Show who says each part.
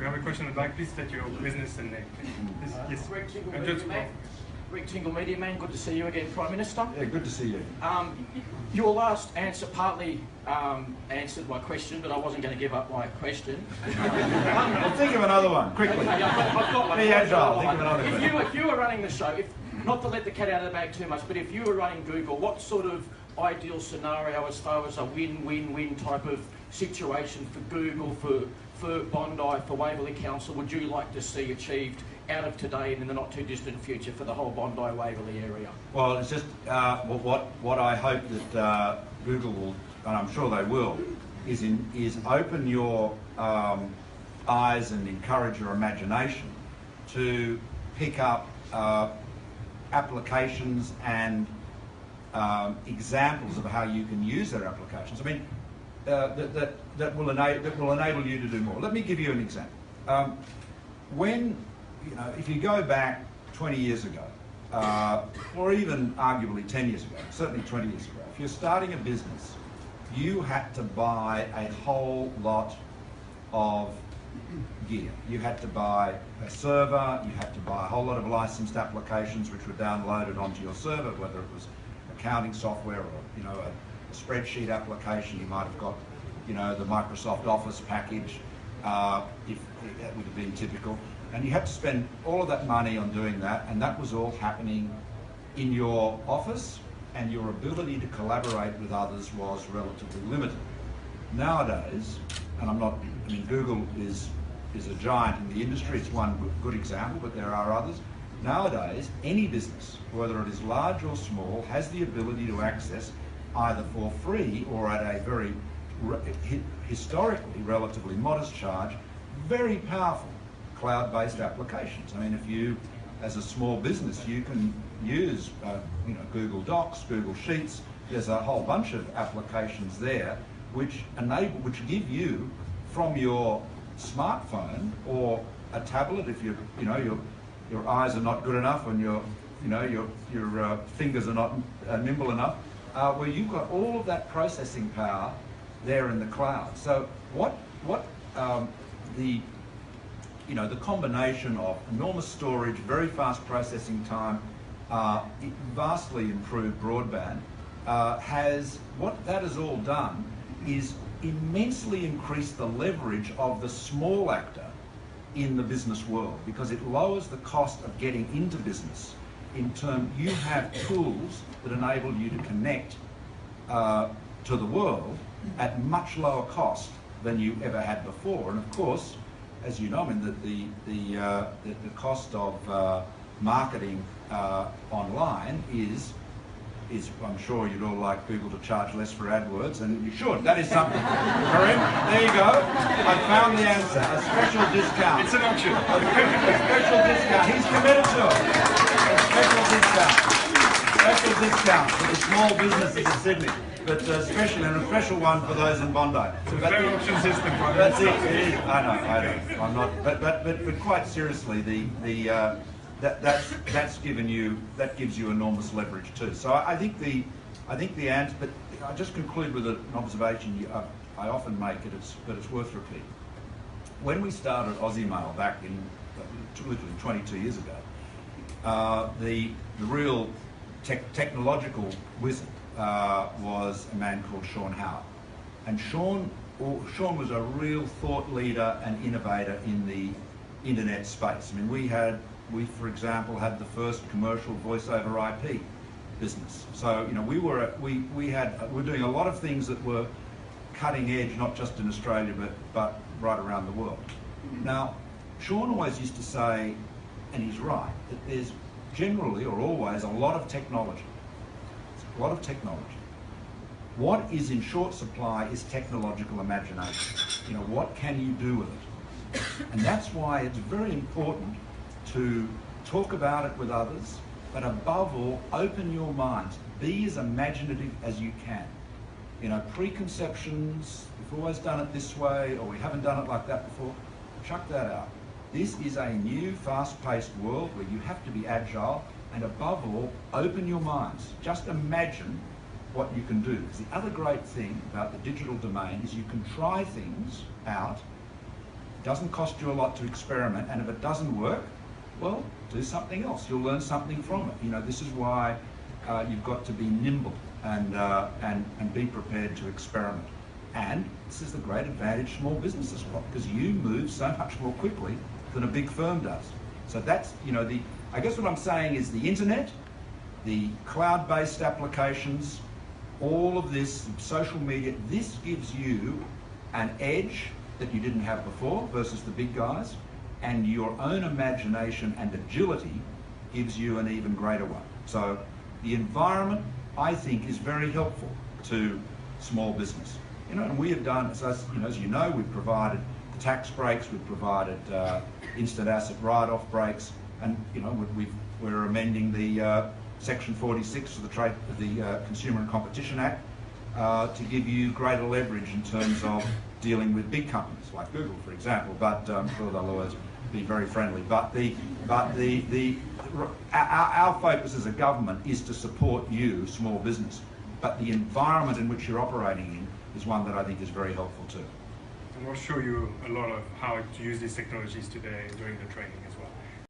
Speaker 1: We have a question in the back. Please state your business and name. Yes.
Speaker 2: Greg Tingle,
Speaker 1: And
Speaker 2: Media Man. Greg Tingle, Media Man. Good to see you again, Prime Minister.
Speaker 3: Yeah, good to see you.
Speaker 2: Your last answer partly answered my question, but I wasn't going to give up my question.
Speaker 3: Well, think of another one, quickly.
Speaker 2: Okay, I've got one.
Speaker 3: Be agile, think of another one.
Speaker 2: If you were running the show, not to let the cat out of the bag too much, but if you were running Google, what sort of ideal scenario as far as a win-win-win type of situation for Google, for Bondi, for Waverley Council, would you like to see achieved out of today and in the not too distant future for the whole Bondi Waverley area?
Speaker 3: Well, it's just what I hope that Google will, and I'm sure they will, is open your eyes and encourage your imagination to pick up applications and examples of how you can use their applications. I mean, that will enable you to do more. Let me give you an example. If you go back 20 years ago, or even arguably 10 years ago, certainly 20 years ago, if you're starting a business, you had to buy a whole lot of gear. You had to buy a server, you had to buy a whole lot of licensed applications which were downloaded onto your server, whether it was accounting software or a spreadsheet application. You might have got the Microsoft Office package, if that would have been typical. And you had to spend all of that money on doing that, and that was all happening in your office, and your ability to collaborate with others was relatively limited. Nowadays, and Google is a giant in the industry, it's one good example, but there are others. Nowadays, any business, whether it is large or small, has the ability to access, either for free or at a very historically relatively modest charge, very powerful cloud-based applications. I mean, if you, as a small business, you can use Google Docs, Google Sheets. There's a whole bunch of applications there which give you, from your smartphone or a tablet, if your eyes are not good enough and your fingers are not nimble enough, where you've got all of that processing power there in the cloud. So the combination of enormous storage, very fast processing time, vastly improved broadband, what that has all done is immensely increase the leverage of the small actor in the business world, because it lowers the cost of getting into business. You have tools that enable you to connect to the world at much lower cost than you ever had before. And of course, as you know, the cost of marketing online is, I'm sure you'd all like Google to charge less for AdWords, and you should. That is something. Karim, there you go. I found the answer. A special discount.
Speaker 1: It's an option.
Speaker 3: A special discount. He's committed to it. A special discount. Special discount for the small businesses in Sydney. But especially, and a special one for those in Bondi.
Speaker 1: It's a fair option system.
Speaker 3: That's it. It is. I know. I'm not. But quite seriously, that gives you enormous leverage too. So I think the answer. But I just conclude with an observation I often make it, but it's worth repeating. When we started Aussie Mail back in literally 22 years ago, the real technological wizard was a man called Sean Howard, and Sean was a real thought leader and innovator in the internet space. I mean, we for example had the first commercial voice over IP business. So we were doing a lot of things that were cutting edge, not just in Australia but right around the world. Now, Sean always used to say, and he's right, that there's generally or always a lot of technology. A lot of technology. What is in short supply is technological imagination. What can you do with it? And that's why it's very important to talk about it with others, but above all, open your minds. Be as imaginative as you can. Preconceptions, we've always done it this way, or we haven't done it like that before, chuck that out. This is a new, fast-paced world where you have to be agile, and above all, open your minds. Just imagine what you can do. Because the other great thing about the digital domain is you can try things out It doesn't cost you a lot to experiment, and if it doesn't work, well, do something else. You'll learn something from it. You know, this is why you've got to be nimble and be prepared to experiment. And this is the great advantage small businesses got, because you move so much more quickly than a big firm does. So that's, you know, I guess what I'm saying is the internet, the cloud-based applications, all of this, social media, this gives you an edge that you didn't have before versus the big guys, and your own imagination and agility gives you an even greater one. So the environment, I think, is very helpful to small business. You know, and we have done, as you know, we've provided tax breaks, we've provided instant asset write-off breaks, and you know, we're amending the Section 46 of the Consumer and Competition Act to give you greater leverage in terms of dealing with big companies like Google, for example. But I'm sure they'll always be very friendly. But our focus as a government is to support you, small business. But the environment in which you're operating in is one that I think is very helpful too.
Speaker 1: And we'll show you a lot of how to use these technologies today during the training as well.